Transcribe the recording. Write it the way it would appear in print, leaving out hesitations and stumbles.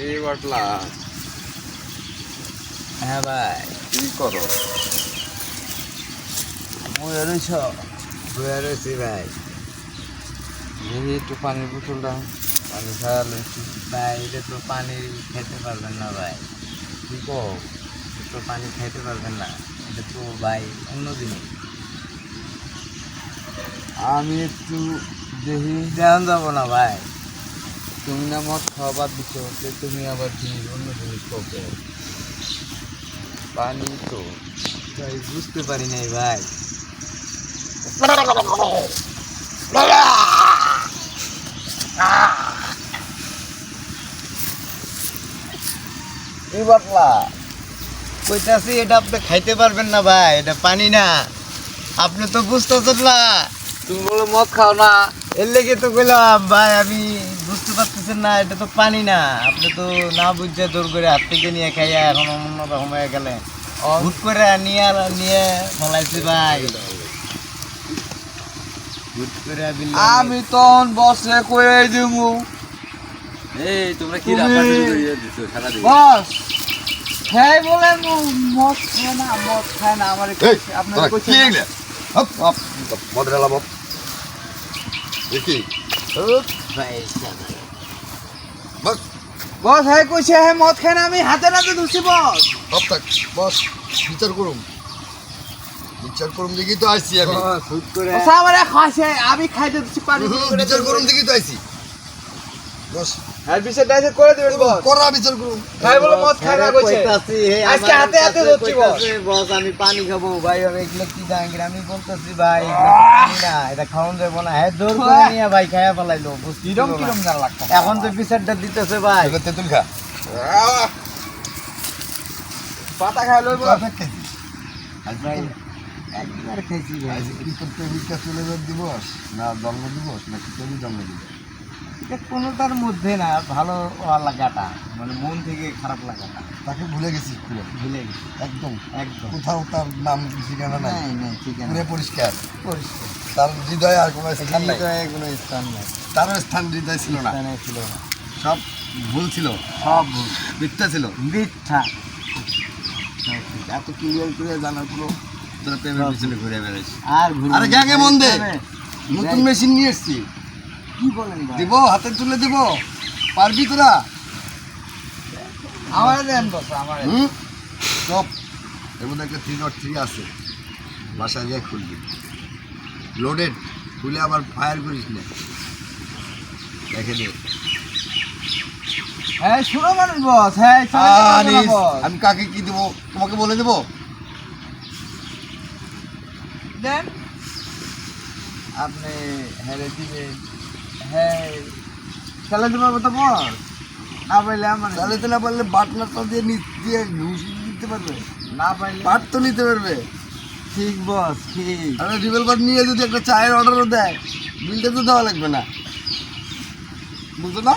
এই বাটলা হ্যাঁ ভাই কি করো? বয়ে রয়েছি ভাই। দেখি একটু পানির বোতলটা পানি খাওয়া লইছি। ভাই এটা তো পানি খেতে পারবেন না ভাই, কি কও? এটা তো পানি খাইতে পারবেন না, এটা তো ভাই অন্য জিনিস। আমি একটু দেখি। দেওয়ান যাবো না ভাই। তুমি না মদ খাওয়া বাদ দিচ্ছ, তুমি আবার জিনিস অন্য জিনিস কবে? পানি তো ভাই বুঝতে পারি নাই ভাই। এই বাটলা কইতাছি এটা আপনি খাইতে পারবেন না ভাই, এটা পানি না। আপনি তো বুঝতেছেন না, তুমি বলে মদ খাও না। এর লেগে তো কইলাম ভাই, আমি বুঝতে পারতেছেন না, এটা তো পানি না। আপনি তো না বুঝছে জোর করে হাত থেকে নিয়ে খাইয়া এখন অন্য রকম হয়ে গেলে হুট করে নিয়ে ফলাইছি ভাই। হুট করে আমি তখন বসে কয়ে দিমু এই তোমরা কি তুমি- রাপাটি করে দিছো সারা দিন? বস খাই বলে মদ খায় না, মদ খায় না। আমার আপনার বস হ্যাঁ কইছে হ্যাঁ মদ খায় না, আমি হাতে নাতে ধুছি বস। বিচার করুন দেখি তো আইছি আমি। হুট করে বস আমার খাইছে, আমি খাইতে দিছি পানি করে। বিচার করুন দেখি তো আইছি। বস হ্যাঁ বিচার ডাইসে করে দিবেন বস। করা বিচার করুন। খাই বলে মদ খায় না কইছে। কইতাছি, হে আজকে আমার হাতে হাতে কাছে ধরছি বস। কইতাছে, বস আমি পানি খাবো ভাই। আমি এগুলো কি জাহাঙ্গীর, আমি বলতেছি ভাই এগুলো তো পানি না, এটা খাওয়ান যাবো না। হ্যাঁ জোর করে নিয়ে ভাই খাইয়া ফেলাইলো, বুঝতে কিরম পারলো না। কিরম জান লাগতা। এখন তো বিচারটা দিতেছে ভাই। এবার তেঁতুল খা। পাতা খাই লইব। ভাই একবার খাইছি ভাই। আজ কি করতে বিকাশ চলে যাবে দিবস না জন্ম দিবস না কি কবি জন্ম দিবস? এটা কোনোটার মধ্যে না, ভালো লাগাটা মানে মন থেকে খারাপ লাগাটা তাকে ভুলে গেছি পুরো ভুলে গেছি একদম। একদম। কোথাও তার নাম ঠিকানা নাই, নাই ঠিক আছে, পুরো পরিষ্কার। পরিষ্কার। তার হৃদয়ে আর কোনো স্থান নাই, হৃদয়ে কোনো স্থান নাই, তারও স্থান হৃদয় ছিল না। স্থানে ছিল না, সব ভুল ছিল, সব ভুল, মিথ্যা ছিল। মিথ্যা। এত ক্লিয়ার করে জানার পুরো তোরা প্রেমের পিছনে ঘুরে বেড়াইছি। আর ভুল আরে গ্যাগে মন দে, নতুন মেশিন নিয়ে এসছি, কি বলেন ভাই? দিব হাতে তুলে দিব, পারবি তোরা? আমার দেন বস আমার। হুম সব এর মধ্যে একটা 303 আছে, বাসায় গিয়ে খুলবি। লোডেড, খুলে আবার ফায়ার করিস না, দেখে দে। হ্যাঁ শুনো মানুষ বস। হ্যাঁ আনিস, আমি কাকে কি দেবো তোমাকে বলে দেবো? দেন আপনি হেরে দিবেন, হ্যাঁ চালাতে পারবো তো বস। না পাইলে আমার তাহলে তো না পারলে বাটনারটা দিয়ে দিয়ে ঘুষি দিতে পারবে, না পাইলে পাট তো নিতে পারবে। ঠিক বস ঠিক। আর রিভেল পাট নিয়ে যদি একটা চায়ের অর্ডারও দেয়, বিলটা তো দেওয়া লাগবে না, বুঝছো না?